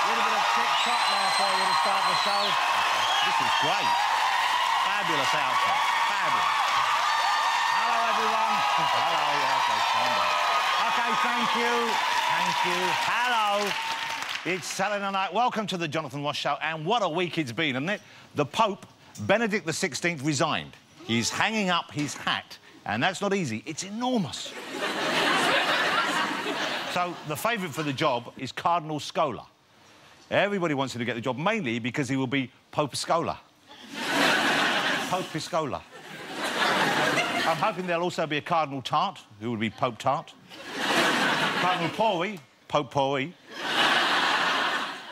little bit of tick-tock there for you to start the show. This is great. Fabulous outfit. Fabulous. Hello, everyone. Hello. OK, thank you. Thank you. Hello. It's Saturday night. Welcome to the Jonathan Ross Show. And what a week it's been, isn't it? The Pope, Benedict XVI, resigned. He's hanging up his hat. And that's not easy. It's enormous. So the favourite for the job is Cardinal Scola. Everybody wants him to get the job, mainly because he will be Pope Scola. Pope Piscola. I'm hoping there'll also be a Cardinal Tart, who would be Pope Tart. Cardinal Pori, Pope Pori.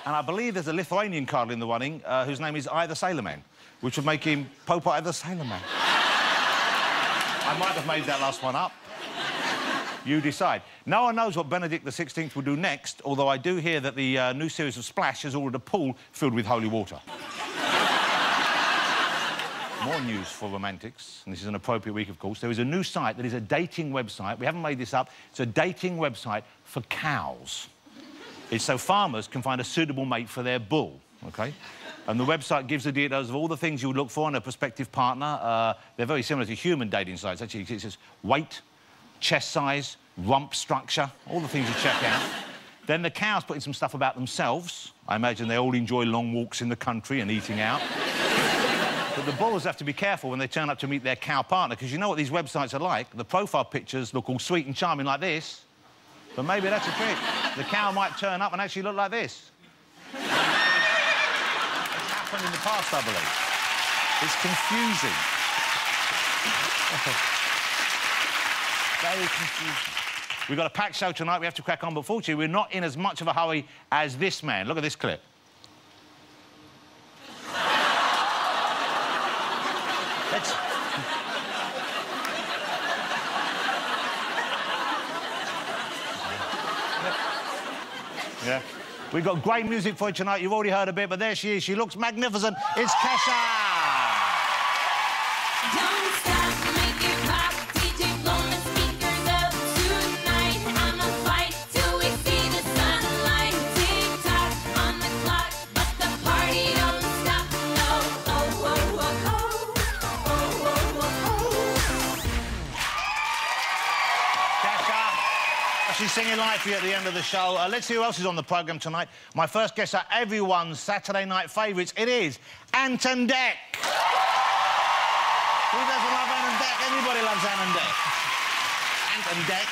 And I believe there's a Lithuanian cardinal in the running whose name is Eye the Sailor Man, which would make him Pope Eye the Sailor Man. I might have made that last one up. You decide. No one knows what Benedict XVI will do next, although I do hear that the new series of Splash has ordered a pool filled with holy water. More news for romantics, and this is an appropriate week, of course. There is a new site that is a dating website. We haven't made this up. It's a dating website for cows. It's so farmers can find a suitable mate for their bull, OK? And the website gives the details of all the things you would look for in a prospective partner. They're very similar to human dating sites. Actually, it says weight, chest size, rump structure, all the things you check out. Then the cows put in some stuff about themselves. I imagine they all enjoy long walks in the country and eating out. But the bulls have to be careful when they turn up to meet their cow partner, because you know what these websites are like. The profile pictures look all sweet and charming like this, but maybe that's a trick. The cow might turn up and actually look like this. It's happened in the past, I believe. It's confusing. Very confusing. We've got a packed show tonight. We have to crack on, but fortunately, we're not in as much of a hurry as this man. Look at this clip. Let's... Yeah. We've got great music for you tonight. You've already heard a bit, but there she is. She looks magnificent. It's Kesha! She's singing live for you at the end of the show. Let's see who else is on the programme tonight. My first guests are everyone's Saturday night favourites. It is Anton Deck. Who doesn't love Anton Deck? Everybody loves Anton Deck. Anton Deck.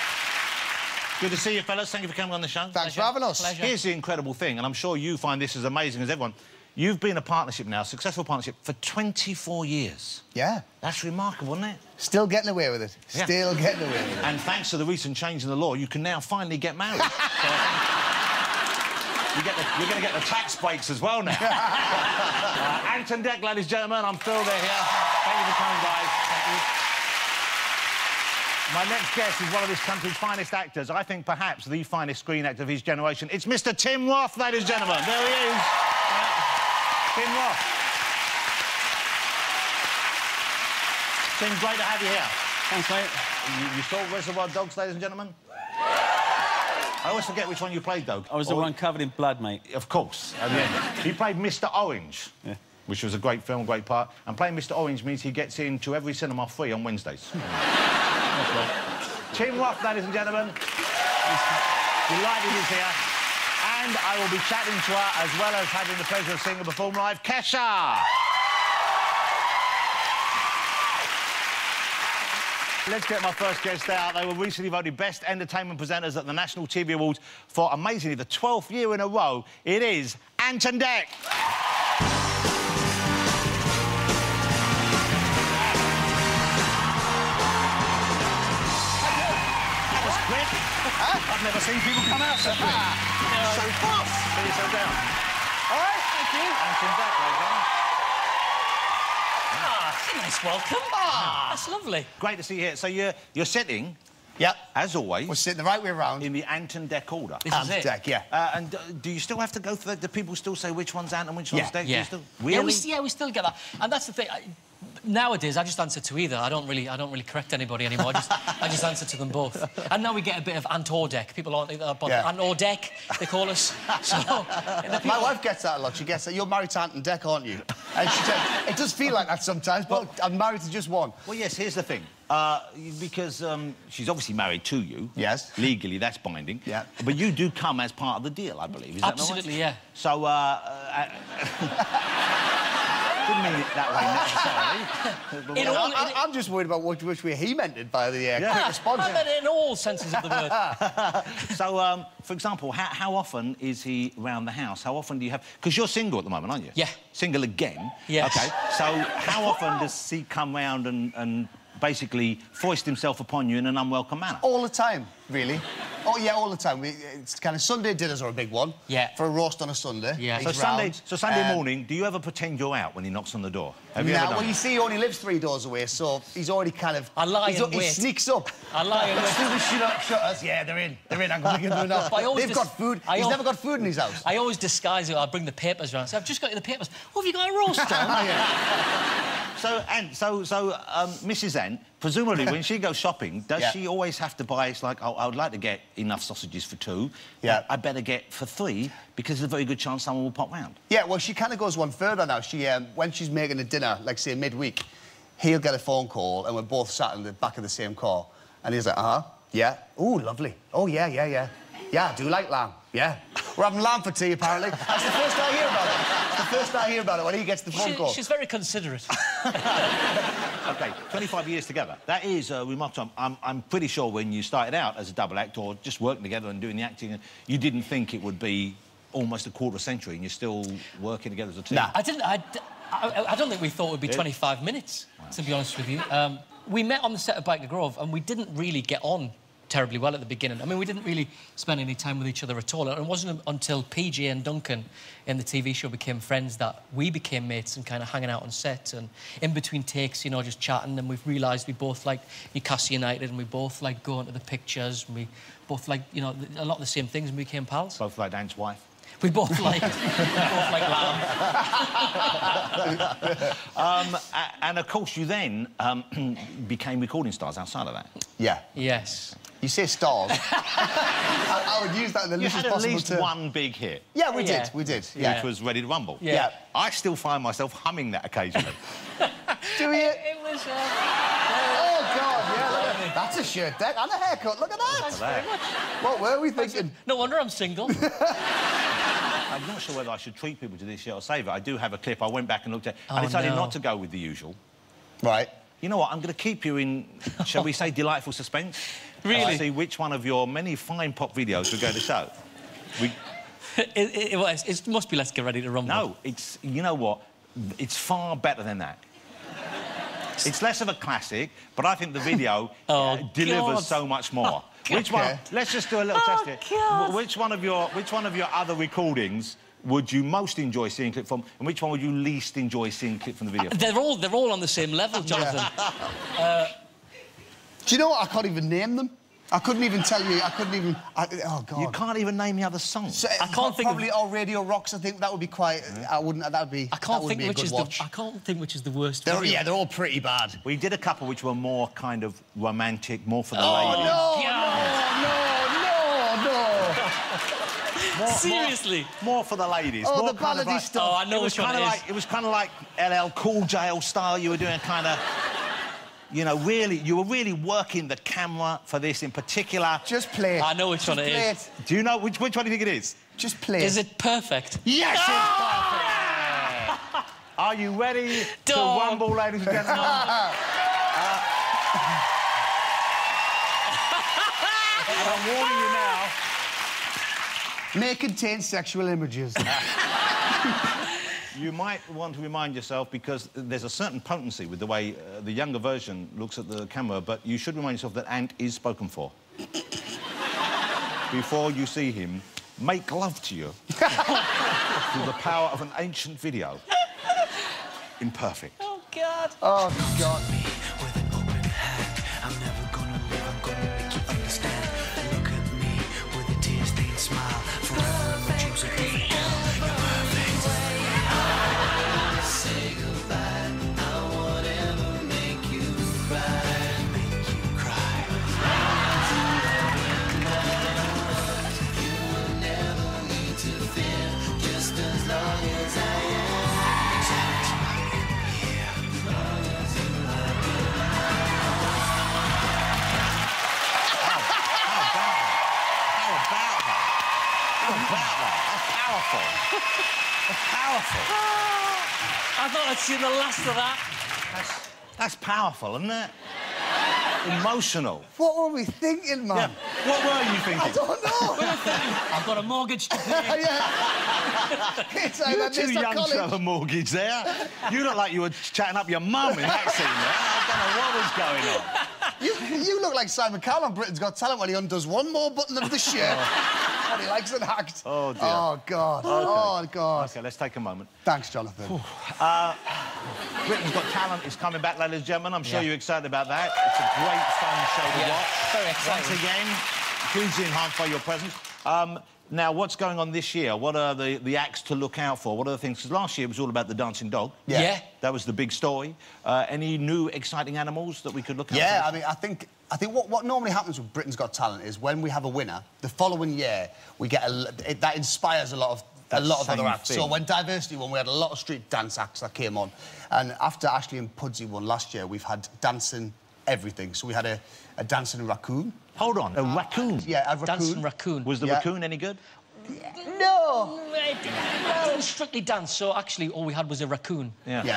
Good to see you, fellas. Thank you for coming on the show. Thanks for having us. Pleasure. Here's the incredible thing, and I'm sure you find this as amazing as everyone. You've been a partnership now, a successful partnership, for 24 years. Yeah. That's remarkable, isn't it? Still getting away with it. Yeah. Still getting away with it. And thanks to the recent change in the law, you can now finally get married. You're going to get the tax breaks as well now. Anton Deck, ladies and gentlemen, I'm thrilled they're here. Thank you for coming, guys. Thank you. My next guest is one of this country's finest actors. I think perhaps the finest screen actor of his generation. It's Mr. Tim Roth, ladies and gentlemen. There he is. Tim Roth. Tim, great to have you here. Thanks, mate. You saw Reservoir Dogs, ladies and gentlemen? I always forget which one you played, though. I was the one covered in blood, mate. Of course. At the end. He played Mr. Orange, which was a great film, great part. And playing Mr. Orange means he gets into every cinema free on Wednesdays. Tim Roth, ladies and gentlemen. Delighted he's here. And I will be chatting to her, as well as having the pleasure of seeing her perform live, Kesha! Let's get my first guest out. They were recently voted Best Entertainment Presenters at the National TV Awards for, amazingly, the 12th year in a row. It is Anton Deck. That was quick. I've never seen people come out so quick. So fast. Put yourself down. All right, thank you. Anton Deck, ladies and gentlemen. Nice welcome. That's lovely. Great to see you here. So you're sitting, as always. We're sitting the right way around. In the Anton Deck order. This is it. Deck, yeah. And do you still have to go through that? Do people still say which one's Anton, which one's Deck? Yeah. Do you still, really? We still get that. And that's the thing. Nowadays, I just answer to either. I don't really correct anybody anymore. I just answer to them both. And now we get a bit of Ant or Deck. People aren't Ant or Deck, they call us. So, my wife gets that a lot. She gets that. You're married to Ant and Deck, aren't you? And she said, it does feel like that sometimes, but I'm married to just one. Well, yes, here's the thing. Because she's obviously married to you. Yes. Legally, that's binding. Yeah. But you do come as part of the deal, I believe. Is absolutely, that not right? Yeah. So, didn't mean it that way necessarily. I'm just worried about which way he meant it by the quick response. I meant it in all senses of the word. So, for example, how often is he around the house? How often do you have... Because you're single at the moment, aren't you? Yeah. Single again? Yes. OK, so how often does he come round and basically foist himself upon you in an unwelcome manner? All the time, really. Oh, yeah, all the time. It's kind of Sunday dinners are a big one. Yeah. For a roast on a Sunday. Yeah. So Sunday morning, do you ever pretend you're out when he knocks on the door? Have you ever done well, you see, he only lives 3 doors away, so he's already kind of... I lie and wait. He sneaks up. I lie and wait. As soon as she shutters, yeah, they're in. I'm going to give them enough. They've got food. He's never got food in his house. I always disguise it. I'll bring the papers around. So I've just got you the papers. Oh, have you got a roast on? So, Mrs. Ant, presumably when she goes shopping, does she always have to buy... It's like, oh, I would like to get enough sausages for 2. Yeah. I better get for 3 because there's a very good chance someone will pop round. Yeah, well, she kind of goes one further now. She, when she's making a dinner, like, say, midweek, he'll get a phone call and we're both sat in the back of the same car. And he's like, yeah. Ooh, lovely. Oh, yeah. Yeah, I do like lamb. Yeah. We're having lamb for tea, apparently. That's the first I hear about it. It's the first I hear about it when he gets the phone call. She's very considerate. OK, 25 years together. That is remarkable. I'm pretty sure when you started out as a double act or just working together and doing the acting, you didn't think it would be almost a quarter of a century and you're still working together as a team. Nah. I don't think we thought it would be 25 minutes, to be honest with you. We met on the set of Biker Grove and we didn't really get on terribly well at the beginning. I mean, we didn't really spend any time with each other at all. And it wasn't until PJ and Duncan in the TV show became friends that we became mates and kind of hanging out on set and in between takes, you know, just chatting. And we've realised we both like Newcastle United and we both like going to the pictures and we both like, you know, a lot of the same things and we became pals. Both like Ant's wife. We both like lamb. And of course, you then became recording stars outside of that. Yeah. Yes. You say stars. I would use that in the least possible term. You had at least one big hit. Yeah, we did. Yeah. Which was Ready to Rumble. Yeah. I still find myself humming that occasionally. Do you? It was... Oh, God, yeah. That's a shirt deck and a haircut. Look at that. Thanks very much. What were we thinking? No wonder I'm single. I'm not sure whether I should treat people to this yet or save it. I do have a clip. I went back and looked at it. I decided not to go with the usual. Right. You know what? I'm going to keep you in, shall we say, delightful suspense. Really? See which one of your many fine pop videos we're going to show. It must be Let's Get Ready to Rumble. No, it's... You know what? It's far better than that. It's less of a classic, but I think the video delivers so much more. Which one? Let's just do a little test here. God. Which one of your other recordings would you most enjoy seeing a clip from, and which one would you least enjoy seeing a clip from the video? They're all on the same level, Jonathan. Do you know what? I can't even name them. I couldn't even tell you. Oh, God. You can't even name the other songs. So, I can't think probably all Radio Rocks. I think that would be quite. I wouldn't. That would be. I can't think which is I can't think which is the worst. Yeah, they're all pretty bad. We did a couple which were more kind of romantic, more for the ladies. No. Seriously? More for the ladies. Oh, more the kind of ballady stuff. Oh, I know which one it is. It was kind of like LL Cool J style. You were doing kind of... You know, really, you were really working the camera for this in particular. Just play it. I know which one it is. Do you know which one do you think it is? Just play it. Is it perfect? Yes, it's perfect. Yeah! Are you ready to rumble, ladies and gentlemen? And I'm warning you now. May contain sexual images. You might want to remind yourself, because there's a certain potency with the way the younger version looks at the camera, but you should remind yourself that Ant is spoken for. Before you see him, make love to you through the power of an ancient video. Imperfect. Oh, God. Oh, God. With an open hand, I'm never gonna live, I'm gonna make you understand. Look at me with a tear-stained smile. Forever the chosen people. You're perfect. Say goodbye, I want That's powerful. That's powerful. I thought I'd seen the last of that. That's powerful, isn't it? Emotional. What were we thinking, man? Yeah. What were you thinking? I don't know. I've got a mortgage to pay. Yeah. It's like You're that too days at young to college. have a mortgage there. You look like you were chatting up your mum in that scene there. I don't know what was going on. You look like Simon Cowell on Britain's Got Talent when he undoes one more button of the shirt. And he likes an act. Oh, dear. Oh, God. Okay. Oh, God. OK, let's take a moment. Thanks, Jonathan. Britain's Got Talent is coming back, ladies and gentlemen. I'm sure you're excited about that. It's a great, fun show to watch. Very exciting. Once again, hugely enhanced by your presence. Now, what's going on this year? What are the acts to look out for? What are the things? Because last year it was all about the dancing dog. Yeah. That was the big story. Any new exciting animals that we could look out for? Yeah, I mean, I think what normally happens with Britain's Got Talent is when we have a winner, the following year we get that inspires a lot of other acts. thing. So when Diversity won, we had a lot of street dance acts that came on, and after Ashley and Pudsey won last year, we've had dancing everything. So we had a dancing raccoon. Hold on, a raccoon? Yeah, a raccoon. Dancing raccoon. Was the raccoon any good? No. It didn't strictly dance, so actually all we had was a raccoon. Yeah.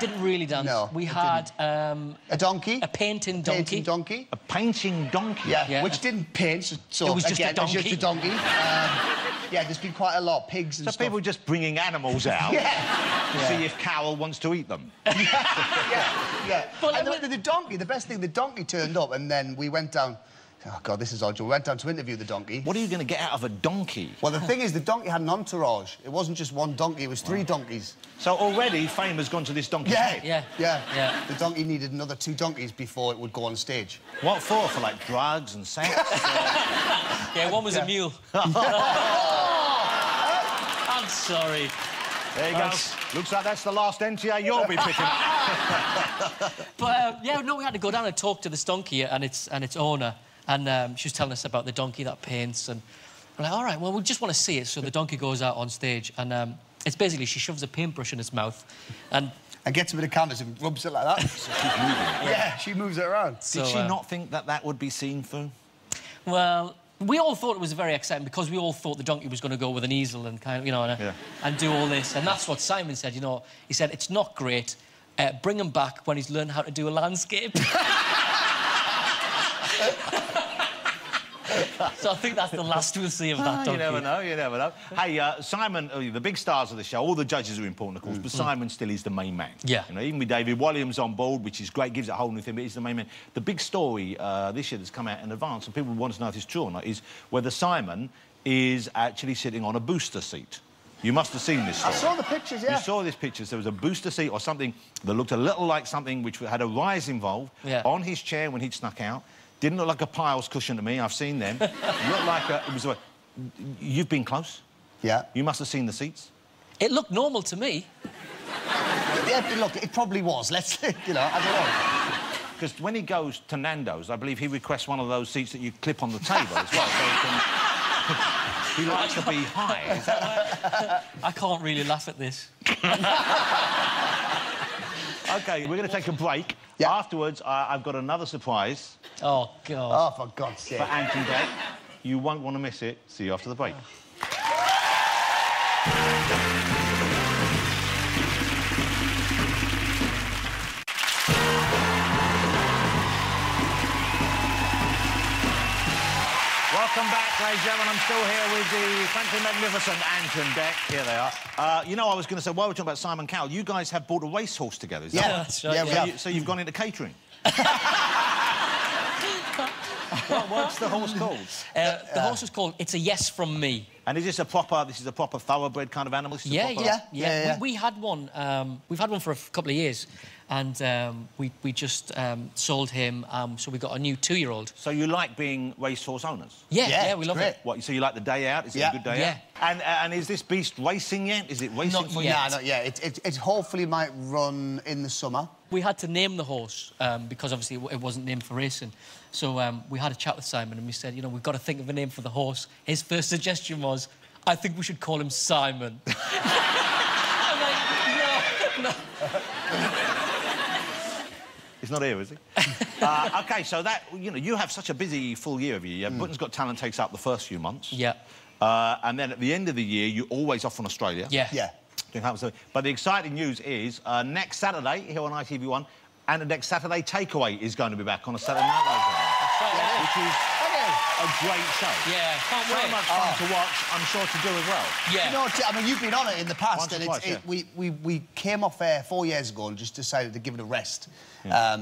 Didn't really dance. No, we it had a donkey. a painting donkey. Painting donkey. A painting donkey? Yeah, which didn't paint, so It was just a again, it was just a donkey. Yeah, there's been quite a lot of pigs and So stuff. people just bringing animals out to see if Carol wants to eat them. Yeah. But And the donkey, the best thing, the donkey turned up, and then we went down. Oh, God, this is odd. We went down to interview the donkey. What are you going to get out of a donkey? Well, the thing is, the donkey had an entourage. It wasn't just one donkey, it was 3 donkeys. So already fame has gone to this donkey's head. Yeah. The donkey needed another 2 donkeys before it would go on stage. What for? For, like, drugs and sex? Yeah, one was a mule. I'm sorry. There you go. Looks like that's the last NTA you'll be picking up. But, yeah, no, we had to go down and talk to this donkey and its owner. And she was telling us about the donkey that paints. And we're like, all right, well, we just want to see it. So the donkey goes out on stage. And it's basically she shoves a paintbrush in its mouth. And gets a bit of canvas and rubs it like that. So she's moving. Yeah, she moves it around. Did she not think that would be seen through? Well, we all thought it was very exciting because we all thought the donkey was going to go with an easel and kind of, you know, and do all this. And that's what Simon said, you know. He said, it's not great. Bring him back when he's learned how to do a landscape. So I think that's the last we'll see of that donkey. You never know, you never know. Hey, Simon, the big stars of the show, all the judges are important, of course, but Simon still is the main man. Yeah. You know, even with David Williams on board, which is great, gives it a whole new thing, but he's the main man. The big story this year that's come out in advance, and people want to know if it's true or not, is whether Simon is actually sitting on a booster seat. You must have seen this story. I saw the pictures, yeah. You saw this picture. There was a booster seat or something that looked a little like something which had a rise involved on his chair when he'd snuck out. Didn't look like a Piles cushion to me. I've seen them. Looked like it was a... You've been close. Yeah. You must have seen the seats. It looked normal to me. Yeah, look, it probably was. Let's, you know, I don't know. Because when he goes to Nando's, I believe he requests one of those seats that you clip on the table as well, so he can... He likes to be high, is that right? I can't really laugh at this. OK, we're going to take a break. Yeah. Afterwards, I've got another surprise. Oh, God. Oh, for God's sake. For Ant and Dec. You won't want to miss it. See you after the break. Welcome back, ladies and gentlemen. I'm still here with the frankly magnificent Ant and Dec. Here they are. You know, I was going to say, while we're talking about Simon Cowell, you guys have bought a racehorse together, is that right? That's right. Yeah, we have. So you've gone into catering? What's the horse called? The horse was called It's a Yes From Me. And is this a proper thoroughbred kind of animal? Yeah. We had one. We've had one for a couple of years. And we just sold him, so we got a new 2-year-old. So you like being racehorse owners? Yeah, we love great. it. What, so you like the day out? Is it a good day out? And is this beast racing yet? Is it racing Not for yet. you? Nah, not yet. It hopefully might run in the summer. We had to name the horse because obviously it wasn't named for racing. So we had a chat with Simon and we said, you know, we've got to think of a name for the horse. His first suggestion was, I think we should call him Simon. I'm like, no. He's not here, is he? OK, so that, you know, you have such a busy full year of you. Britain's Got Talent takes up the first few months. Yeah. And then at the end of the year, you're always off from Australia. Yeah. Yeah. But the exciting news is next Saturday here on ITV1, and the next Saturday Takeaway is going to be back on a Saturday Night Live, which is a great show. Yeah, can't wait. So much fun to watch, I'm sure to do as well. Yeah. You know, I mean, you've been on it in the past, Once or and twice, yeah. we came off air 4 years ago and just decided to give it a rest.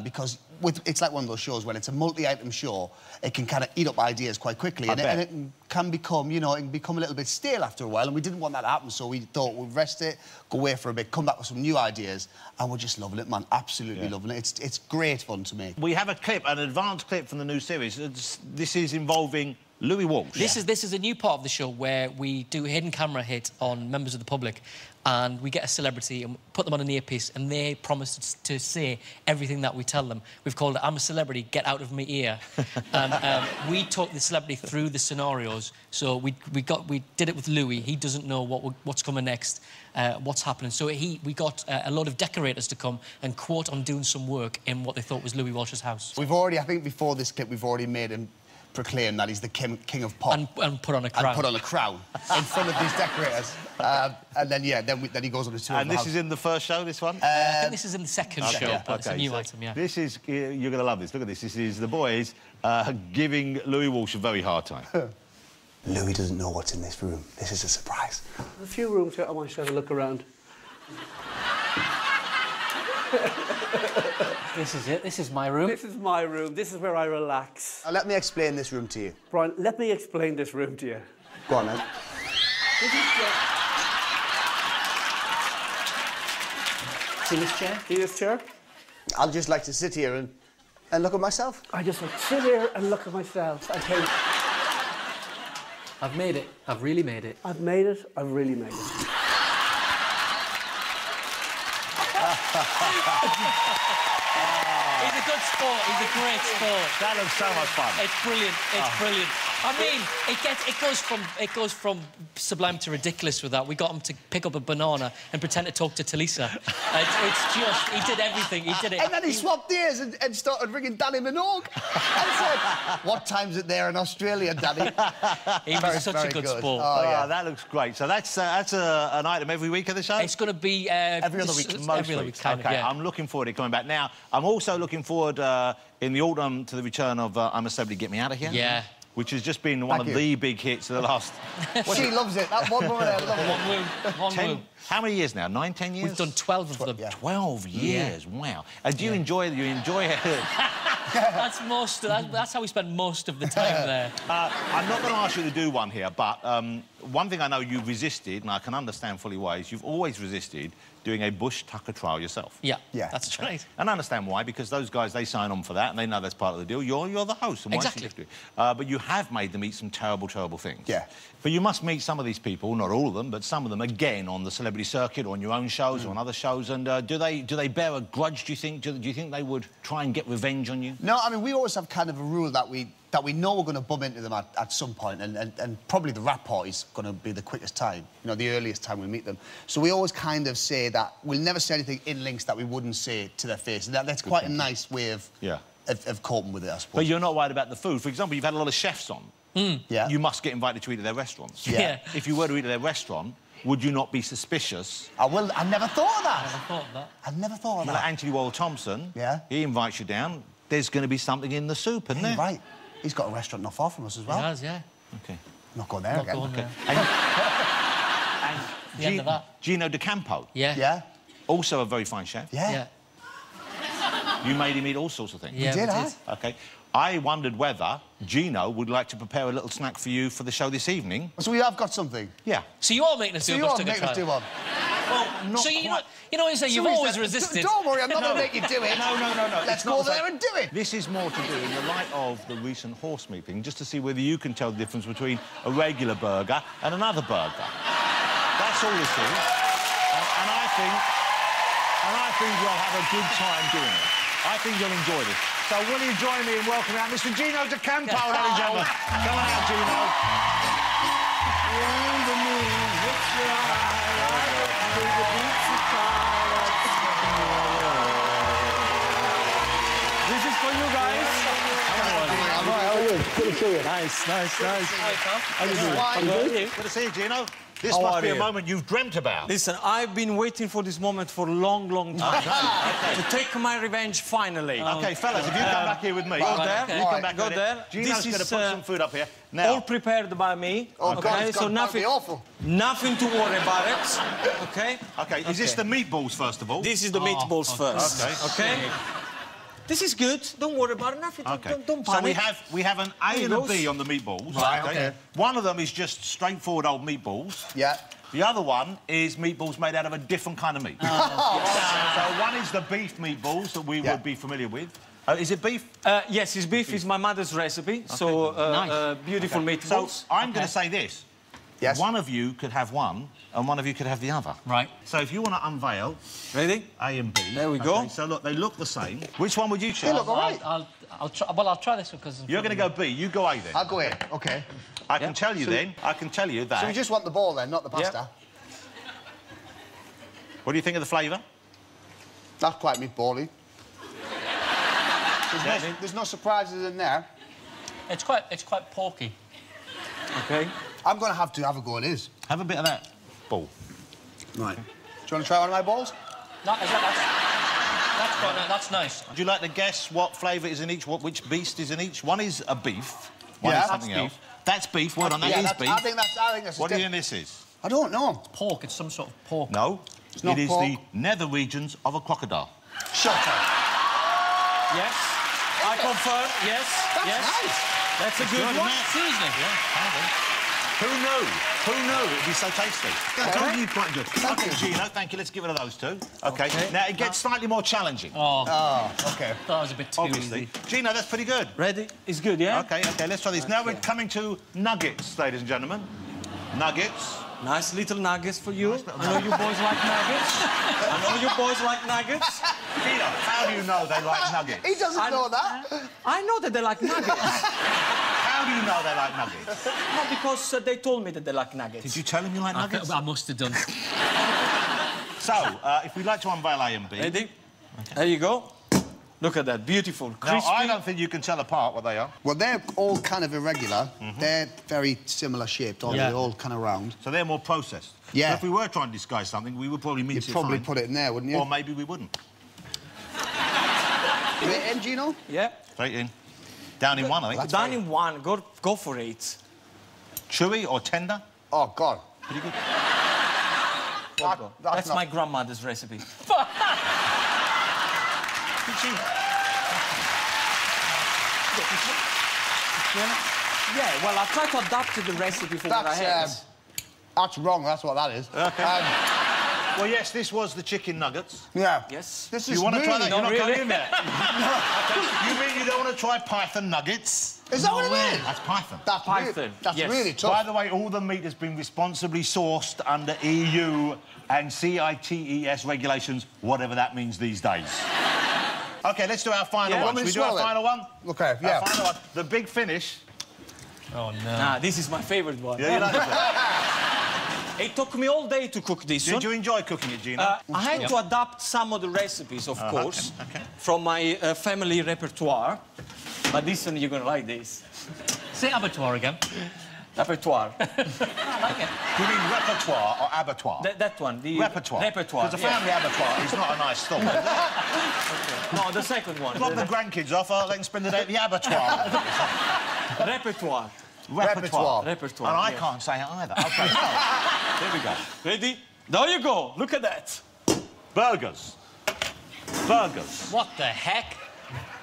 Because it's like one of those shows when it's a multi-item show, it can kind of eat up ideas quite quickly, and it can become, you know, it can become a little bit stale after a while, and we didn't want that to happen, so we thought we'd rest it, go away for a bit, come back with some new ideas, and we're just loving it, man, absolutely loving it. It's great fun to make. We have a clip, an advanced clip from the new series. This is involving Louis Walsh. This is a new part of the show where we do a hidden camera hit on members of the public, and we get a celebrity and put them on an earpiece, and they promise to say everything that we tell them. We've called it "I'm a Celebrity, Get Out of My Ear," and we talk the celebrity through the scenarios. So we did it with Louis. He doesn't know what's coming next, what's happening. So we got a lot of decorators to come and quote on doing some work in what they thought was Louis Walsh's house. We've already, I think, before this clip, we've already made him proclaim that he's the king of pop. And put on a crown. And put on a crown in front of these decorators. And then, yeah, then he goes on a tour. And this is in the first show, this one? I think this is in the second show, but it's a new item, yeah. This is... You're going to love this. Look at this. This is the boys giving Louis Walsh a very hard time. Louis doesn't know what's in this room. This is a surprise. A few rooms here. I want you to have a look around. This is it. This is my room. This is my room. This is where I relax. Let me explain this room to you. Brian, let me explain this room to you. Go on, then. See this chair? See this chair? I'd just like to sit here and look at myself. I just like sit here and look at myself. I think I've made it. I've really made it. I've made it. I've really made it. He's a good sport. He's a great sport. That looks so much fun. It's brilliant. It's brilliant. I mean, it goes from sublime to ridiculous with that. We got him to pick up a banana and pretend to talk to Talisa. It's just he did everything. He did it. And then he swapped ears and started ringing Danny Minogue. And said, "What time's it there in Australia, Danny?" He was such a good sport. Oh, yeah. That looks great. So that's an item every week of the show? It's going to be every other week. Every other week, kind of, yeah. I'm looking forward to it coming back. Now, I'm also looking forward in the autumn to the return of I'm a Celebrity, Get Me Out of Here. Yeah. Which has just been one of the big hits of the last... She loves it. That one woman there loves it. One woo. How many years now? 9, 10 years? We've done 12 of them. Yeah. 12 years, wow. And do you enjoy it? That's how we spend most of the time there. I'm not going to ask you to do one here, but one thing I know you've resisted, and I can understand fully why, is you've always resisted doing a bush tucker trial yourself. Yeah. That's right. And I understand why, because those guys, they sign on for that, and they know that's part of the deal. You're the host, and why should you do it? But you have made them eat some terrible, terrible things. Yeah. But you must meet some of these people, not all of them, but some of them, again, on the celebrity circuit or on your own shows or on other shows, and do they bear a grudge, do you think? Do you think they would try and get revenge on you? No, I mean, we always have kind of a rule that we know we're going to bump into them at some point, and probably the rap party's going to be the quickest time, you know, the earliest time we meet them. So we always kind of say that we'll never say anything in links that we wouldn't say to their face. And that's quite a nice way of coping with it, I suppose. But you're not worried about the food. For example, you've had a lot of chefs on. Yeah. You must get invited to eat at their restaurants. Yeah. If you were to eat at their restaurant, would you not be suspicious? I never thought of that. I've never thought of Well, that. Anthony Wall-Thompson, Yeah. he invites you down. There's going to be something in the soup, isn't there? Right. He's got a restaurant not far from us as well. He has, yeah. Okay. Not going there Not again. going there. And The end of that. Gino DeCampo, Yeah. Yeah. also a very fine chef. Yeah. You made him eat all sorts of things. Yeah, did, we huh? OK. I wondered whether Gino would like to prepare a little snack for you for the show this evening. So we have got something. Yeah. So you are making us do So a you bush are tucker making us do trial. one. Well, not So you quite. know what you say, you've always resisted. Don't worry, I'm not going to make you do it. No. Let's It's not go the there same. and do it. This is more to do in the light of the recent horse meat thing, just to see whether you can tell the difference between a regular burger and another burger. That's all this is. And I think you'll have a good time doing it. I think you'll enjoy this. So will you join me in welcoming out Mr. Gino DeCampo, ladies and gentlemen? Come on out, Gino. this is for you guys. How are you? Good to see you. Hi. Nice, nice, nice. How you doing? How you doing? Good to see you, Gino. This How must are be a you? moment you've dreamt about. Listen, I've been waiting for this moment for a long, long time. To take my revenge finally. OK, fellas, if you come back here with me... Go there, okay. You come back go with it. there. Gino's going to put some food up here. Now, All prepared by me. Oh, God, it's so gonna be awful. nothing to worry about it. Okay? OK, is this the meatballs, first of all? This is the meatballs first. Okay. Okay? This is good. Don't worry about it. Nothing. OK. Don't so panic. we have an A Here and a goes. B on the meatballs. Right, OK. One of them is just straightforward old meatballs. Yeah. The other one is meatballs made out of a different kind of meat. So one is the beef meatballs that we would be familiar with. Is it beef? Yes, it's beef. It's my mother's recipe. So, Nice. beautiful So meatballs. I'm going to say this. Yes. One of you could have one, and one of you could have the other. Right. So if you want to unveil Ready? A and B... There we go. So look, they look the same. Which one would you choose? They look all right. I'll try. Well, I'll try this one because You're going to go B. You go A then. I'll go in. OK. I can tell you then. I can tell you that. So we just want the ball then, not the pasta? What do you think of the flavour? That's quite meatbally. There's no surprises in there. It's quite porky. Okay. I'm going to have a go at his. Have a bit of that ball. Right. Do you want to try one of my balls? That's nice. Would you like to guess what flavour is in each? Which beast is in each? One is a beef. One Yeah, is something that's else. That's beef. Well done. That is beef. I think that's What do you think this is? I don't know. Pork. It's some sort of pork. No. It's not It is pork. the nether regions of a crocodile. Shut up. Yes. I confirm. Yes. That's yes. nice. That's a good one. Seriously. Who knew? Who knew it'd be so tasty? I told you quite good. Thank OK, you. Gino, thank you. Let's get rid of those two. OK. Now, it gets slightly more challenging. Oh, OK. that was a bit too Obviously. easy. Gino, that's pretty good. Ready? It's good, yeah? OK, let's try this. Now we're coming to nuggets, ladies and gentlemen. Nuggets. Nice little nuggets for you. I know you boys like nuggets. I know you boys like nuggets. Gino, how do you know they like nuggets? He doesn't know that. I know that they like nuggets. How do you know they like nuggets? Not because they told me that they like nuggets. Did you tell him you like nuggets? I must have done. So, if we'd like to unveil A and B... Ready? There you go. Look at that, beautiful, Now, crispy. I don't think you can tell apart what they are. Well, they're all kind of irregular. They're very similar shaped, aren't Yeah. they? All kind of round. So they're more processed. Yeah. So if we were trying to disguise something, we would probably mince You'd it probably fine. put it in there, wouldn't you? Or maybe we wouldn't. Straight in, Gino? Yeah. Straight in. Down in one, I think. Done in one. Go for it. Chewy or tender? Oh, God. Pretty good. That's not- my grandmother's recipe. Yeah, well, I tried to adapt to the recipe for what I had. That's wrong, that's what that is. OK. Well, yes, this was the chicken nuggets. Yeah. Yes. This You is want to try that? You're Not not really. going in there. OK. You mean you don't want to try python nuggets? Is that what it is? That's python. That's Python, Really, that's yes. really By tough. the way, all the meat has been responsibly sourced under EU and CITES regulations, whatever that means these days. OK, let's do our final Yeah. one. Want me Should we to do our swallow it? final one? OK, yeah. Our final one. The big finish. Oh no. Nah, this is my favorite one. Yeah, you like it? It took me all day to cook this Did one. you enjoy cooking it, Gino? I had to adapt some of the recipes, of course, okay. from my family repertoire. But this one, you're going to like this. Say abattoir again. Repertoire. I like it. Do you mean repertoire or abattoir? That one. The Repertoire. Repertoire. Because a family abattoir is not a nice thought. No, the second one. Drop the grandkids off, I'll let them spend the day at the abattoir. Repertoire. Repertoire. Repertoire, And I yeah. can't say it either. OK, so, there we go. Ready? There you go. Look at that. Burgers. Burgers. What the heck?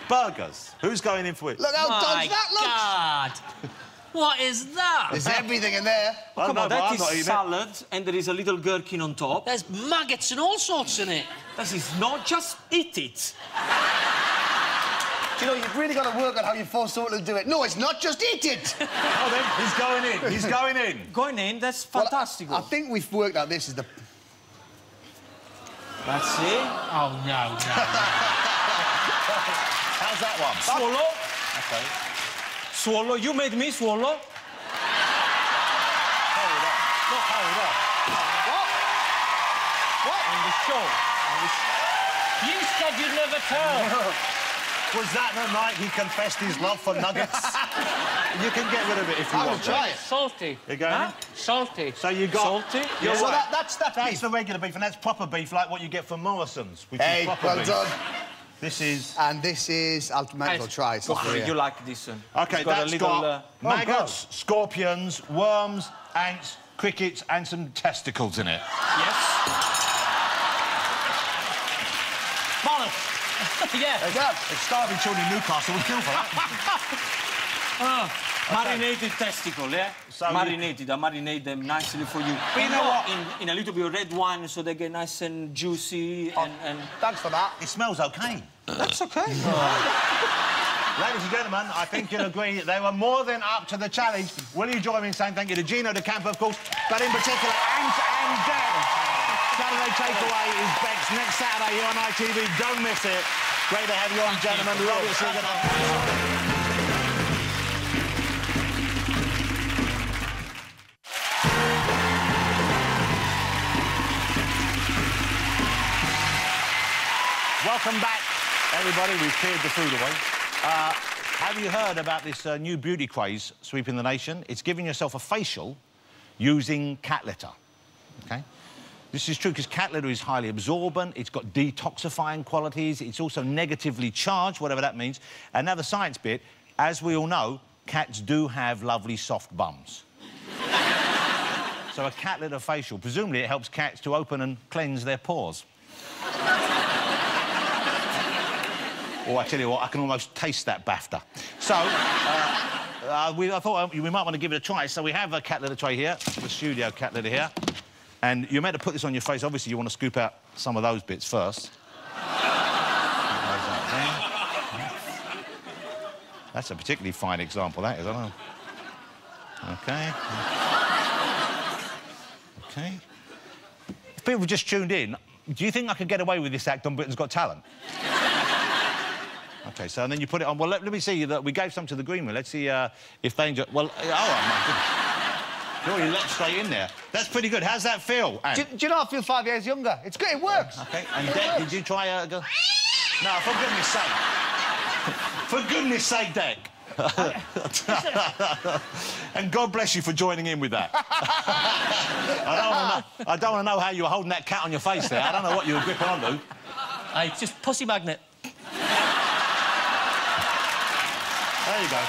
Burgers. Who's going in for it? Look how My dodgy that looks. God. What is that? There's everything in there. I Come know, on, but that I'm not is eating it. salad, and there is a little gherkin on top. There's maggots and all sorts in it. This is not just eat it. You know, you've really got to work on how you force someone to do it. No, it's not just eat it. Oh, then, he's going in. He's going in. Going in, that's Well, fantastic. I think we've worked out this is the... That's it. Oh no, no. How's that one? Swallow. OK. Swallow. You made me swallow. Hold on. Look, hold on. What? On the show. You said you'd never tell. Was that the night he confessed his love for nuggets? You can get rid of it if you I will want. try it. Salty. You go Huh? in? Salty. So you got... Salty? You're So right. that's That's the regular beef, and that's proper beef, like what you get from Morrison's, which Hey, is proper well beef. done. This is... And this is... I'll might as well try it. Go for it. You like this one. OK, It's got that's a little, got maggots, scorpions, worms, ants, crickets, and some testicles in it. Yes. Bollocks. Yeah. It's starving children in Newcastle would kill for that. Marinated testicle, yeah? So marinated. I marinate them nicely for you. But you know what? In a little bit of red wine so they get nice and juicy and... Thanks for that. It smells OK. That's OK. Ladies and gentlemen, I think you'll agree that they were more than up to the challenge. Will you join me in saying thank you to Gino, the camper, of course, but in particular, Ant and Dad. Saturday Takeaway is Beck's next Saturday here on ITV. Don't miss it. Great to have you on, gentlemen. Love it. See you tonight. Welcome back, everybody. We've cleared the food away. Have you heard about this new beauty craze sweeping the nation? It's giving yourself a facial using cat litter, OK? This is true because cat litter is highly absorbent, it's got detoxifying qualities, it's also negatively charged, whatever that means. And now the science bit, as we all know, cats do have lovely soft bums. So a cat litter facial, presumably it helps cats to open and cleanse their pores. Oh, I tell you what, I can almost taste that BAFTA. So, I thought we might want to give it a try. So we have a cat litter tray here, the studio cat litter here. And you're meant to put this on your face. Obviously, you want to scoop out some of those bits first. That's a particularly fine example, that is, I know. OK. OK. If people have just tuned in, do you think I could get away with this act on Britain's Got Talent? OK, so and then you put it on. Well, let me see. That we gave some to the Green Room. Let's see if they enjoy... Well, oh, my goodness. You already leapt straight in there. That's pretty good. How's that feel, Anne? Do you know I feel 5 years younger? It's good, it works. OK, and Dec, did you try go... No, for goodness sake. For goodness sake, Dec. And God bless you for joining in with that. I don't want to know how you were holding that cat on your face there. I don't know what you were gripping onto. It's just pussy magnet. There you go.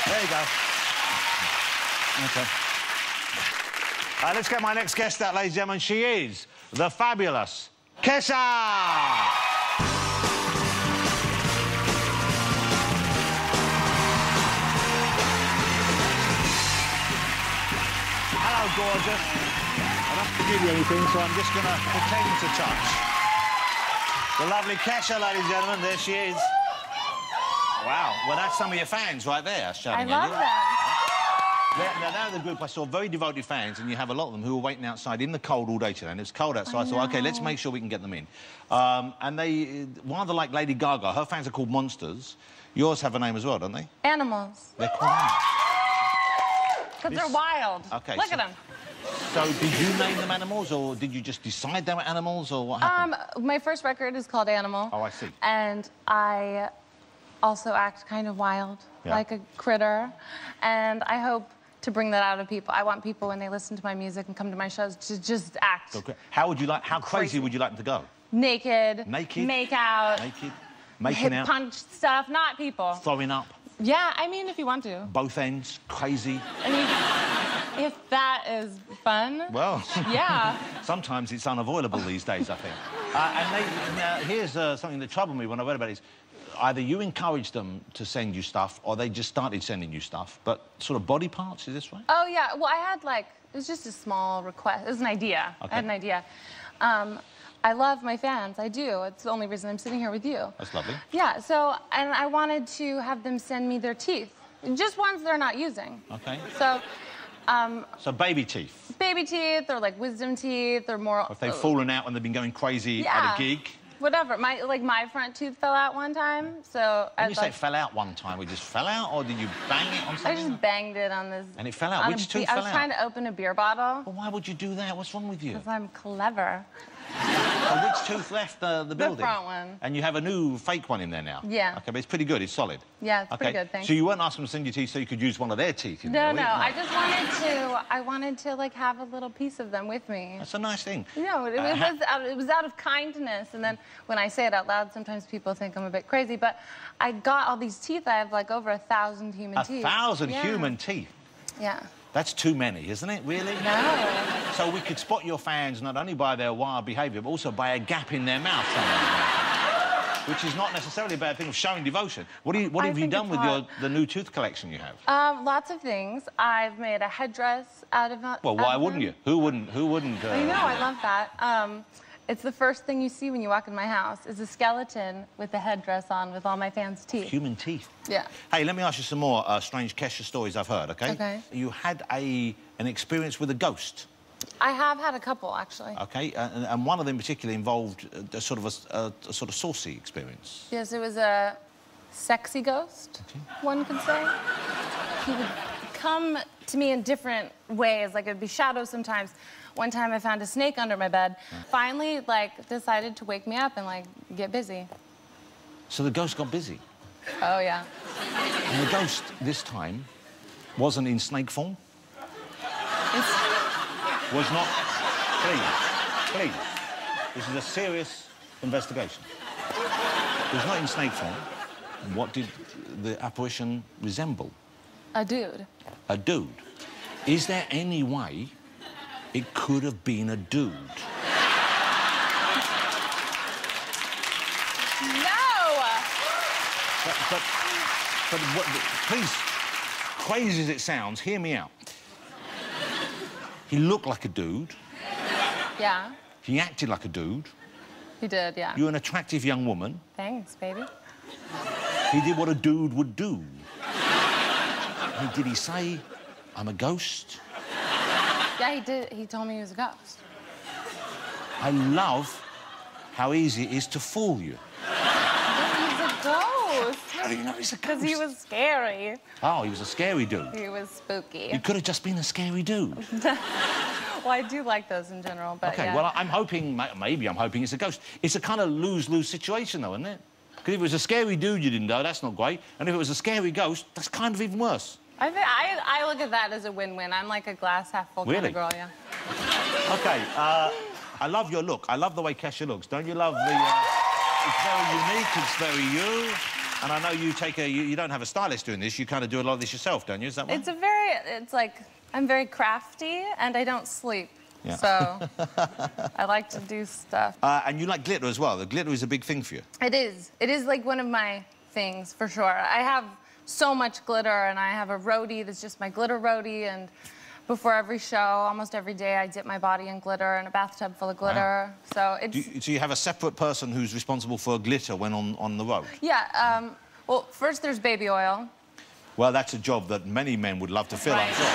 There you go. OK. Let's get my next guest out, ladies and gentlemen. She is the fabulous Kesha! Hello, gorgeous. I don't have to give you anything, so I'm just going to pretend to touch. The lovely Kesha, ladies and gentlemen. There she is. Wow. Well, that's some of your fans right there shouting at you. I love that. Now, the group, I saw very devoted fans, and you have a lot of them who were waiting outside in the cold all day today, and it was cold outside, so, OK, let's make sure we can get them in. And they, rather like Lady Gaga, her fans are called monsters. Yours have a name as well, don't they? Animals. They're called animals. Because they're wild. OK. Look at them. So, did you name them animals, or did you just decide they were animals, or what happened? My first record is called Animal. Oh, I see. And I also act kind of wild, like a critter. And I hope to bring that out of people. I want people, when they listen to my music and come to my shows, to just act. Okay. How crazy would you like them to go? Naked. Naked? Make out. Naked? Making hip out? punch stuff, not people. Throwing up? Yeah, I mean, if you want to. Both ends? Crazy? I mean, if that is fun. Well... Yeah. Sometimes it's unavoidable these days, I think. Here's something that troubled me when I read about it. Either you encouraged them to send you stuff, or they just started sending you stuff. But sort of body parts, is this right? Oh, yeah. Well, I had, like... It was just a small request. It was an idea. Okay. I had an idea. I love my fans. I do. It's the only reason I'm sitting here with you. That's lovely. Yeah, so... And I wanted to have them send me their teeth. Just ones they're not using. OK. So... So baby teeth? Baby teeth, or, like, wisdom teeth, or more... Or if they've fallen out and they've been going crazy at a gig? Whatever. My front tooth fell out one time, so... When you say it fell out one time, it just fell out, or did you bang it on something? I just banged it on this... And it fell out? Which tooth fell out? I was trying to open a beer bottle. Well, why would you do that? What's wrong with you? Because I'm clever. So which tooth left the building? The front one. And you have a new fake one in there now? Yeah. OK, but it's pretty good, it's solid. Yeah, it's pretty good, thanks. So you weren't asking them to send you teeth so you could use one of their teeth in there, No, were you? I just wanted to, like, have a little piece of them with me. That's a nice thing. No, it was out of kindness, and then when I say it out loud, sometimes people think I'm a bit crazy, but I got all these teeth. I have, like, over 1,000 human teeth. 1,000 human teeth? Yeah. That's too many, isn't it, really? No. So we could spot your fans not only by their wild behaviour, but also by a gap in their mouth which is not necessarily a bad thing of showing devotion. What have you done with the new tooth collection you have? Lots of things. I've made a headdress out of it. Well, why wouldn't you? Who wouldn't? I know, I love that. It's the first thing you see when you walk in my house is a skeleton with a headdress on with all my fans' teeth. Human teeth? Yeah. Hey, let me ask you some more strange Kesha stories I've heard, OK? OK. You had an experience with a ghost. I have had a couple, actually. OK, and one of them particularly involved a sort of saucy experience. Yes, it was a sexy ghost, one could say. He would come to me in different ways, like it'd be shadows sometimes. One time I found a snake under my bed. Finally, like, decided to wake me up and, like, get busy. So the ghost got busy? Oh, yeah. And the ghost, this time, wasn't in snake form? Was not... Please. This is a serious investigation. It was not in snake form. What did the apparition resemble? A dude. A dude. Is there any way it could have been a dude? No! But please, crazy as it sounds, hear me out. He looked like a dude. Yeah. He acted like a dude. He did, yeah. You're an attractive young woman. Thanks, baby. He did what a dude would do. Did he say, I'm a ghost? Yeah, he did. He told me he was a ghost. I love how easy it is to fool you. He's a ghost. How do you know he's a ghost? Because he was scary. Oh, he was a scary dude. He was spooky. He could have just been a scary dude. Well, I do like those in general, but OK, yeah. well, I'm hoping, maybe I'm hoping it's a ghost. It's a kind of lose-lose situation, though, isn't it? Because if it was a scary dude you didn't know, that's not great. And if it was a scary ghost, that's kind of even worse. I look at that as a win-win. I'm like a glass half full kind of girl, yeah. OK, I love your look. I love the way Kesha looks. Don't you love the... It's very unique, it's very you. And I know you take you don't have a stylist doing this. You kind of do a lot of this yourself, don't you? Is that right? It's like, I'm very crafty and I don't sleep. Yeah. So I like to do stuff. And you like glitter as well. The glitter is a big thing for you. It is. It is like one of my things, for sure. I have so much glitter, and I have a roadie that's just my glitter roadie, and before every show, almost every day, I dip my body in glitter in a bathtub full of glitter. Wow. So it's... So you have a separate person who's responsible for glitter when on the road? Yeah. Well, first there's baby oil. Well, that's a job that many men would love to fill, I'm sure.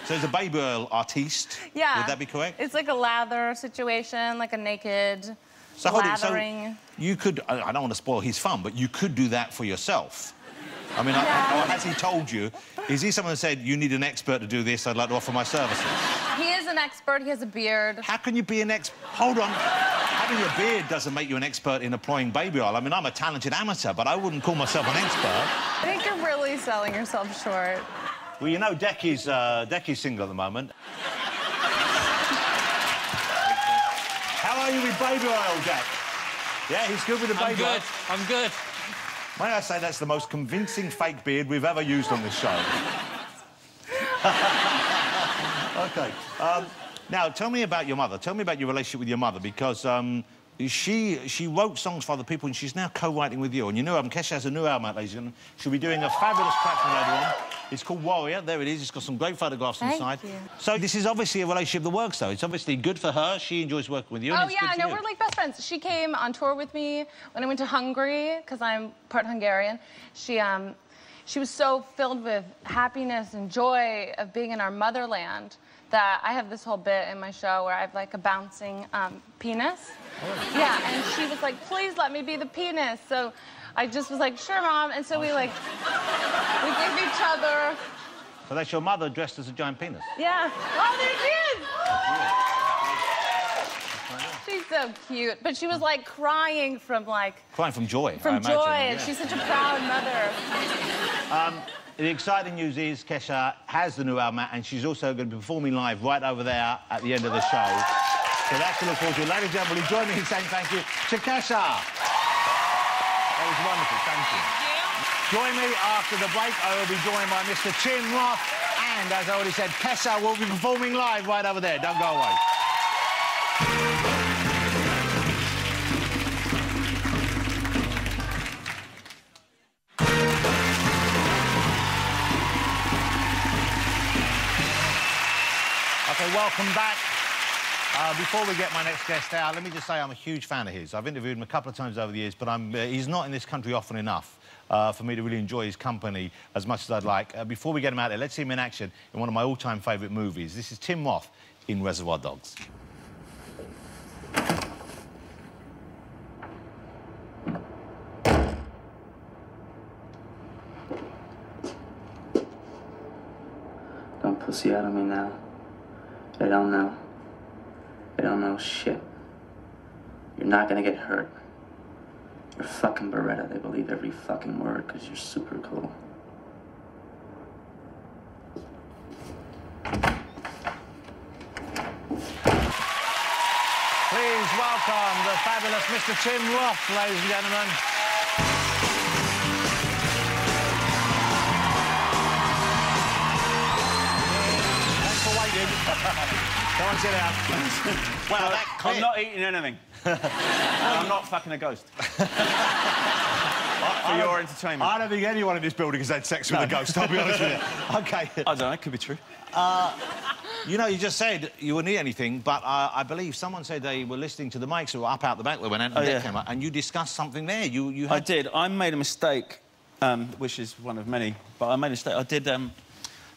So there's a baby oil artiste. Yeah. Would that be correct? It's like a lather situation, like a naked lathering. So you could... I don't want to spoil his fun, but you could do that for yourself. I mean, has he told you? Is he someone who said, you need an expert to do this, I'd like to offer my services? He is an expert, he has a beard. How can you be an expert? Hold on. Having a beard doesn't make you an expert in applying baby oil. I mean, I'm a talented amateur, but I wouldn't call myself an expert. I think you're really selling yourself short. Well, you know, Decky's single at the moment. How are you with baby oil, Jack? Yeah, he's good with the baby oil? I'm good. May I say that's the most convincing fake beard we've ever used on this show. OK. Now, tell me about your mother. Tell me about your relationship with your mother, because she wrote songs for other people, and she's now co-writing with you. And your new album, Kesha has a new album out, ladies and gentlemen. She'll be doing a fabulous track from later on. It's called Warrior. There it is. It's got some great photographs inside. Thank you. So this is obviously a relationship that works, though. It's obviously good for her. She enjoys working with you. Oh, yeah, no, we're like best friends. She came on tour with me when I went to Hungary, because I'm part Hungarian. She was so filled with happiness and joy of being in our motherland that I have this whole bit in my show where I have, like, a bouncing penis. Oh. Yeah, and she was like, please let me be the penis. So I just was like, sure, Mom. And so we gave each other... So that's your mother dressed as a giant penis? Yeah. Oh, there she is! She's so so cute. But she was like crying from like... Crying from joy, From I joy, imagine, and she's such a proud mother. The exciting news is Kesha has the new album out, and she's also going to be performing live right over there at the end of the show. So that's to look forward to. Ladies and gentlemen, will you join me in saying thank you to Kesha? That was wonderful, thank you. Join me after the break. I will be joined by Mr. Tim Roth, and as I already said, Kesha will be performing live right over there. Don't go away. Okay, welcome back. Before we get my next guest out, let me just say I'm a huge fan of his. I've interviewed him a couple of times over the years, but he's not in this country often enough for me to really enjoy his company as much as I'd like. Before we get him out there, let's see him in action in one of my all-time favourite movies. This is Tim Roth in Reservoir Dogs. Don't pussy out of me now. They don't know. They don't know shit. You're not gonna get hurt. You're fucking Beretta. They believe every fucking word because you're super cool. Please welcome the fabulous Mr. Tim Roth, ladies and gentlemen. Thanks for waiting. Go on, sit down. Well, I'm not eating anything. And I'm not fucking a ghost. For your entertainment. I don't think anyone in this building has had sex with a ghost, I'll be honest with you. OK. I don't know, it could be true. You know, you just said you wouldn't eat anything, but I believe someone said they were listening to the mics who were up out the back when Anthony came out, and you discussed something there. You had... I did. I made a mistake, which is one of many, but I made a mistake. I did...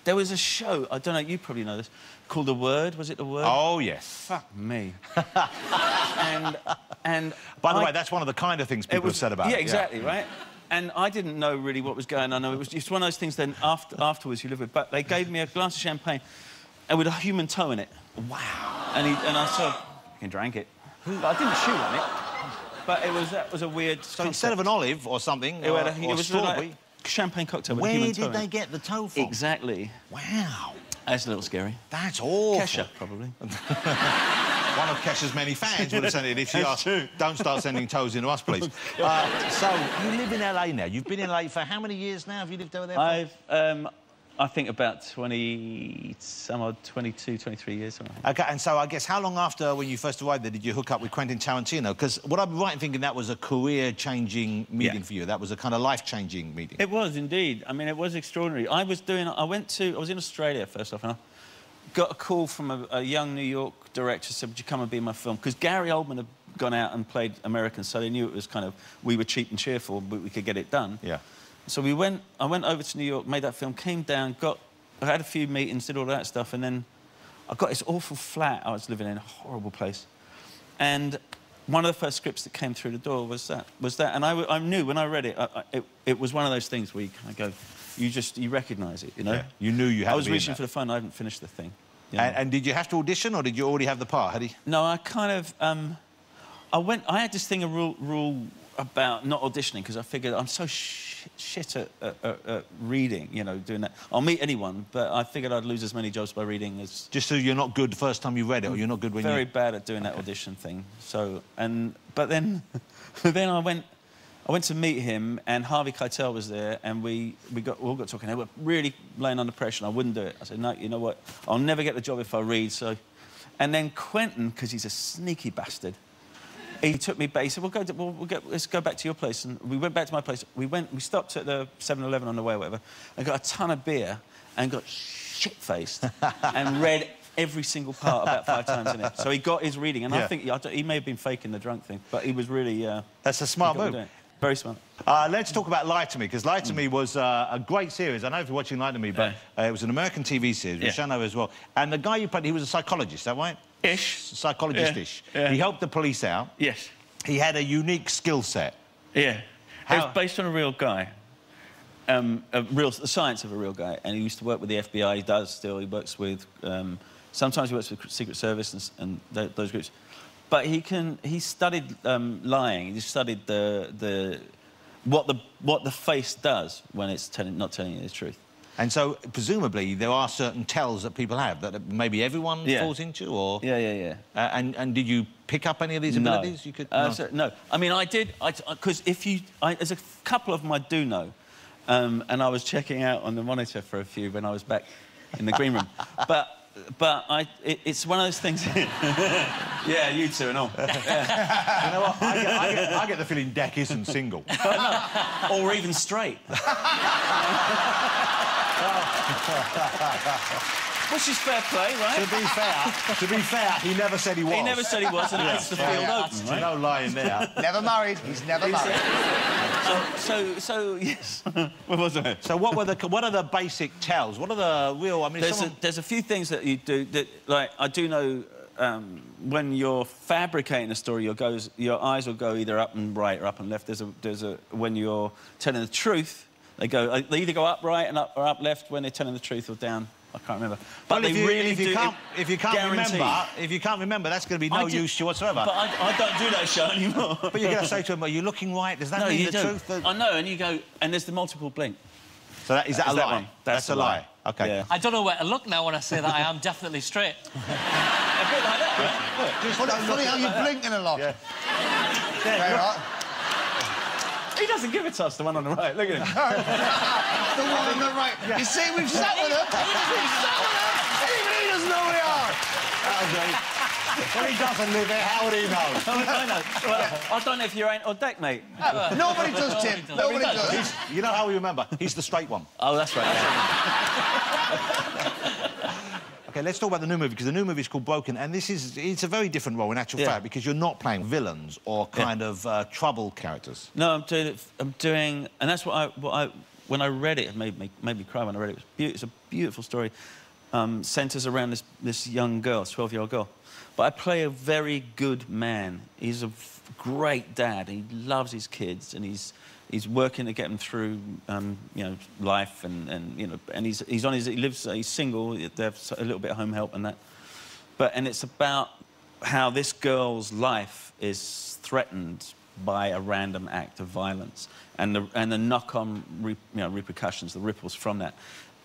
there was a show, I don't know, you probably know this, called The Word. Was it The Word? Oh, yes. Fuck me. and by the way, that's one of the kind of things people have said about it. Yeah, exactly, right? And I didn't know really what was going on. It was just one of those things then afterwards you live with. But they gave me a glass of champagne and with a human toe in it. Wow. And I sort of fucking drank it. But I didn't chew on it. But that was a weird... So instead of an olive or something, it was strawberry... Like a champagne cocktail with a Where human toe did they get the toe from? Exactly. Wow. That's a little scary. That's awful. Kesha, probably. One of Kesha's many fans would have sent it if she asked, don't start sending toes into us, please. So, you live in LA now. You've been in LA for how many years now? Have you lived over there for? I think about 22, 23 years. OK, and so I guess how long after when you first arrived there did you hook up with Quentin Tarantino? Because what I'm right in thinking that was a career-changing meeting for you. That was a kind of life-changing meeting. It was, indeed. I mean, it was extraordinary. I was in Australia, first off, and I got a call from a young New York director, said, would you come and be in my film? Because Gary Oldman had gone out and played Americans, so they knew it was kind of, we were cheap and cheerful, but we could get it done. Yeah. So I went over to New York, made that film, came down, I had a few meetings, did all that stuff, and then I got this awful flat I was living in, a horrible place. And one of the first scripts that came through the door was that. And I knew when I read it, it was one of those things where you recognise it, you know? Yeah. You knew you had to be in I was reaching for the phone, I hadn't finished the thing. And did you have to audition, or did you already have the part? No, I kind of... I had this thing, a rule about not auditioning, because I figured I'm so shit at reading, you know, doing that. I'll meet anyone, but I figured I'd lose as many jobs by reading as... Just so you're not good the first time you read it, or you're not good when Very bad at doing that audition thing. So, but then I went to meet him, and Harvey Keitel was there, and we all got talking. They were really laying under pressure, and I wouldn't do it. I said, no, you know what? I'll never get the job if I read, so... And then Quentin, because he's a sneaky bastard, he took me back. He said, let's go back to your place. And we went back to my place. We stopped at the 7-Eleven on the way or whatever, and got a ton of beer, and got shit-faced, and read every single part about 5 times in it. So he got his reading, and I think he may have been faking the drunk thing, but he was really... That's a smart move. Very smart. Let's talk about Lie to Me, because Lie to Me was a great series. I don't know if you're watching Lie to Me, but it was an American TV series, which I know as well. And the guy you played, he was a psychologist, is that right? Ish. Psychologist-ish. Yeah. He helped the police out. Yes. He had a unique skill set. Yeah. It was based on a real guy. The science of a real guy. And he used to work with the FBI. He does still. He works with... sometimes he works with Secret Service and those groups. But he studied lying. He studied what the face does when it's not telling you the truth. And so, presumably, there are certain tells that people have that maybe everyone falls into, or... Yeah. And did you pick up any of these abilities? You could... No. I mean, I did, because there's a couple of them I do know, and I was checking out on the monitor for a few when I was back in the green room. But it's one of those things... Yeah, you two and all. You know what? I get the feeling Deck isn't single. Or even straight. Which is fair play, right? To be fair, he never said he was. He never said he was, and it makes the field open, right? No lying there. Never married. He's never married. So yes. What was it? So what are the basic tells? What are the real? I mean, there's a few things that you do that, like, I do know. When you're fabricating a story, your eyes will go either up and right or up and left. When you're telling the truth, they either go up right and up or up left when they're telling the truth, or down. I can't remember. But well, if you can't remember, that's going to be no use to you whatsoever. But I don't do that show anymore. But you're going to say to him, "Are you looking right? Does that mean the truth?" I know, and you go, and there's the multiple blink. So is that a lie? That's a lie. OK. Yeah. I don't know where to look now when I say that I am definitely straight. A bit like that, right? Funny how you're blinking a lot. Yeah. Very hot. He doesn't give it to us, the one on the right. Look at him. The one on the right. Yeah. You see, we've sat with him. Even he doesn't know who we are. Well, he doesn't live here. How would he know? I know. Well, I don't know if you're Ant or Deck, mate. Nobody does, Tim. Nobody does. You know how we remember? He's the straight one. Oh, that's right. OK, let's talk about the new movie, because the new movie is called Broken, and it's a very different role in actual fact, because you're not playing villains or kind of trouble characters. No, I'm doing, and that's when I read it, it made me cry when I read it. It's a beautiful story. Centres around this young girl, 12-year-old girl. But I play a very good man. He's a great dad. He loves his kids, and he's working to get them through, you know, life, and you know, and he's single. They have a little bit of home help and that. And it's about how this girl's life is threatened by a random act of violence, and the knock-on repercussions, the ripples from that,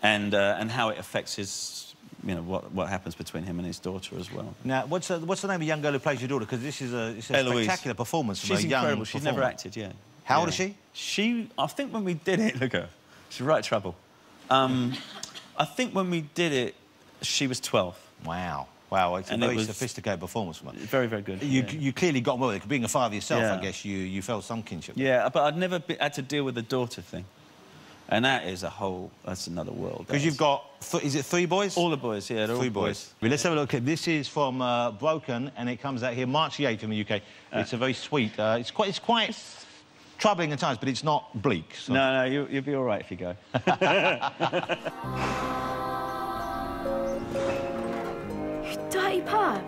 and how it affects his. You know, what happens between him and his daughter as well. Now, what's the name of the young girl who plays your daughter? Because it's a spectacular performance from a young incredible. She's never acted, yeah. How old is she? I think when we did it, look at her. She's right trouble. I think when we did it, she was 12. Wow. Wow, it's a very sophisticated performance from her. Very, very good. You clearly got on well with it. Being a father yourself, I guess you felt some kinship. Yeah, but I'd never had to deal with the daughter thing. And that's another world. Because you've got, is it 3 boys? All the boys, yeah, they're all 3 boys. Well, let's have a look. This is from Broken, and it comes out here March the 8th in the UK. It's a very sweet, it's quite troubling at times, but it's not bleak. So. No, you'll be all right if you go. Dirty pub.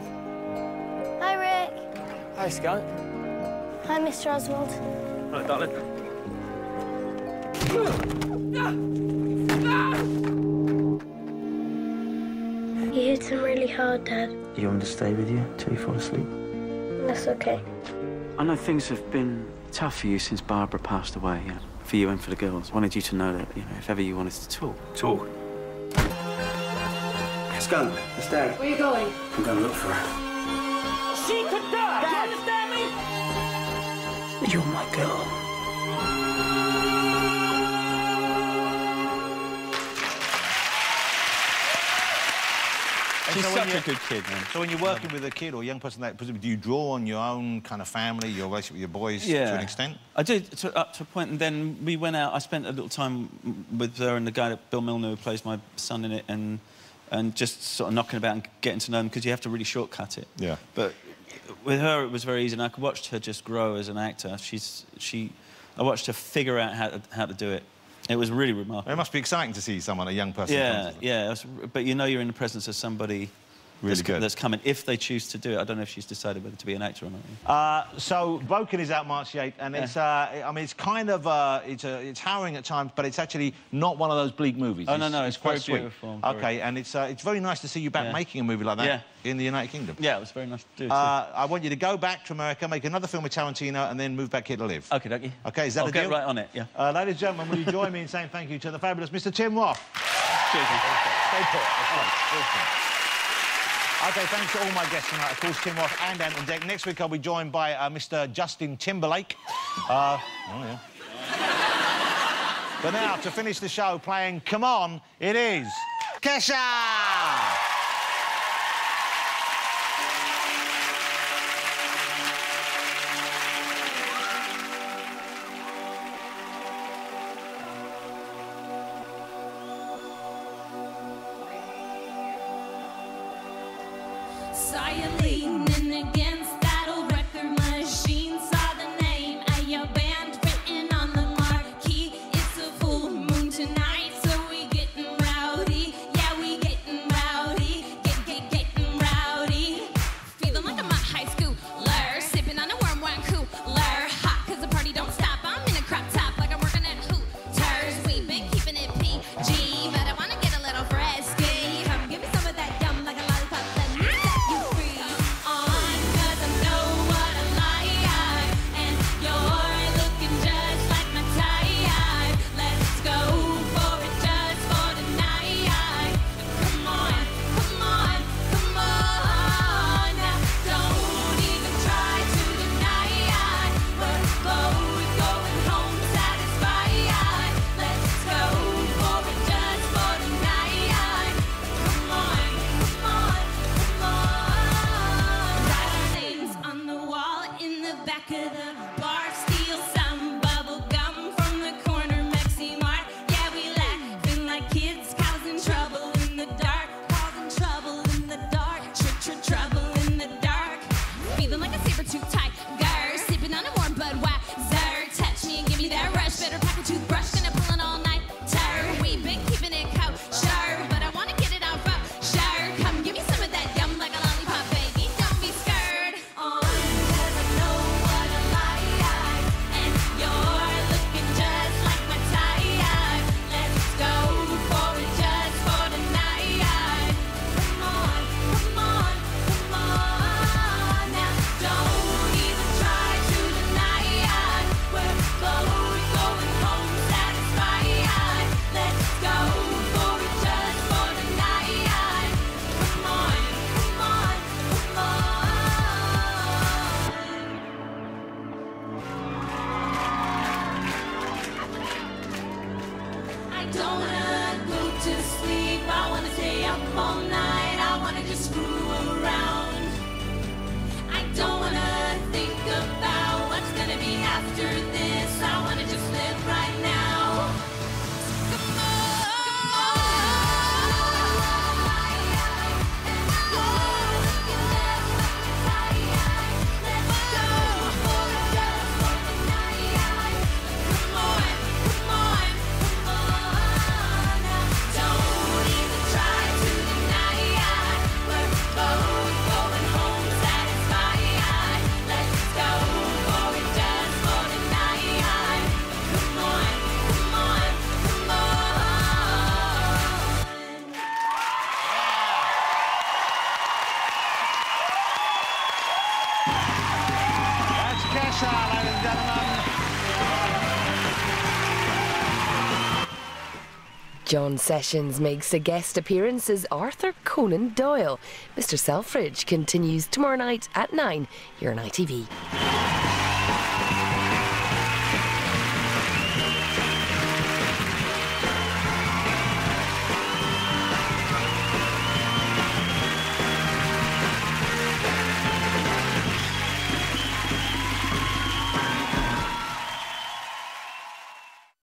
Hi, Rick. Hi, Scott. Hi, Mr. Oswald. Hi, darling. You hit him really hard, Dad. Do you want me to stay with you till you fall asleep? That's okay. I know things have been tough for you since Barbara passed away, you know, for you and for the girls. I wanted you to know that, you know, if ever you wanted to talk. Talk? Scott, it's Dad. Where are you going? I'm going to look for her. She could die! Dad. You understand me? You're my girl. She's such a good kid, man. So when you're working with a kid or a young person, presumably, do you draw on your own kind of family, your relationship with your boys to an extent? I did, up to a point, and then we went out. I spent a little time with her and the guy, Bill Milner, who plays my son in it, and just sort of knocking about and getting to know him, because you have to really shortcut it. Yeah. But with her, it was very easy, and I watched her just grow as an actor. I watched her figure out how to do it. It was really remarkable. It must be exciting to see someone, a young person. Yeah, yeah. But you know you're in the presence of somebody really good. That's coming if they choose to do it. I don't know if she's decided whether to be an actor or not. So Broken is out March the 8th, and it's I mean it's kind of it's harrowing at times, but it's actually not one of those bleak movies. Oh no, it's quite very sweet. beautiful. Okay, and it's very nice to see you back making a movie like that in the United Kingdom. Yeah, it was very nice to do. Too. I want you to go back to America, make another film with Tarantino, and then move back here to live. Okay, dokie. Okay, is that I'll a deal? get right on it. Yeah. Ladies and gentlemen, will you join me in saying thank you to the fabulous Mr. Tim Roth? Cheers. Stay put. Awesome. OK, thanks to all my guests tonight. Of course, Tim Roth and Ant on Deck. Next week, I'll be joined by Mr. Justin Timberlake. Oh, yeah. But now, to finish the show, playing Come On, it is Kesha! Saw you leaning against that old record machine. Saw the name of your band written on the marquee. It's a full moon tonight, so we getting rowdy. Yeah, we getting rowdy. Getting rowdy. Feeling like I'm a high schooler, sipping on a warm wine cooler. Hot 'cause the party don't stop. I'm in a crop top like I'm working at Hooters. We've been keeping it PG, but I wanna get a little frisky. Come give me some of that yum like a lollipop. Let me set you free. On 'cause I know what I like, and you're looking just like my type. Let's go for it just for tonight. Come on, come on, come on. Now don't even try to deny it. We're both going home satisfied. Let's go for it just for tonight. Come on, come on, come on. Write our names on the wall in the back of the bar. Steal some bubble gum from the corner Mexi Mart. Yeah, we laughing like kids, causing trouble in the dark. Causing trouble in the dark. Trouble in the dark. Feeling like a saber-tooth tiger. Sipping on a warm Budweiser. Touch me and give me that rush. Better pack a toothbrush. Gonna pull an all-nighter. We've been keeping it kosher, but I wanna get it out for sure. Come give me some of that yum like a lollipop, baby. Don't be scared. On 'cause I know what I like, and you're looking just like my type. Let's go for it just for tonight. Come on, come on, come on. Now don't even try to deny it. We're both going home satisfied. Let's go for it just for tonight. Come on, come on, come on. I don't wanna go to sleep. I wanna stay up all night. I wanna just screw around. I don't wanna think about what's gonna be after this. I wanna just live right now. Come on, come don't even try to deny it. We're both going home satisfied. Let's go for it just for tonight. Come on, come on, come on. That's Kesha, ladies and gentlemen. John Sessions makes a guest appearance as Arthur Conan Doyle. Mr. Selfridge continues tomorrow night at 9 here on ITV.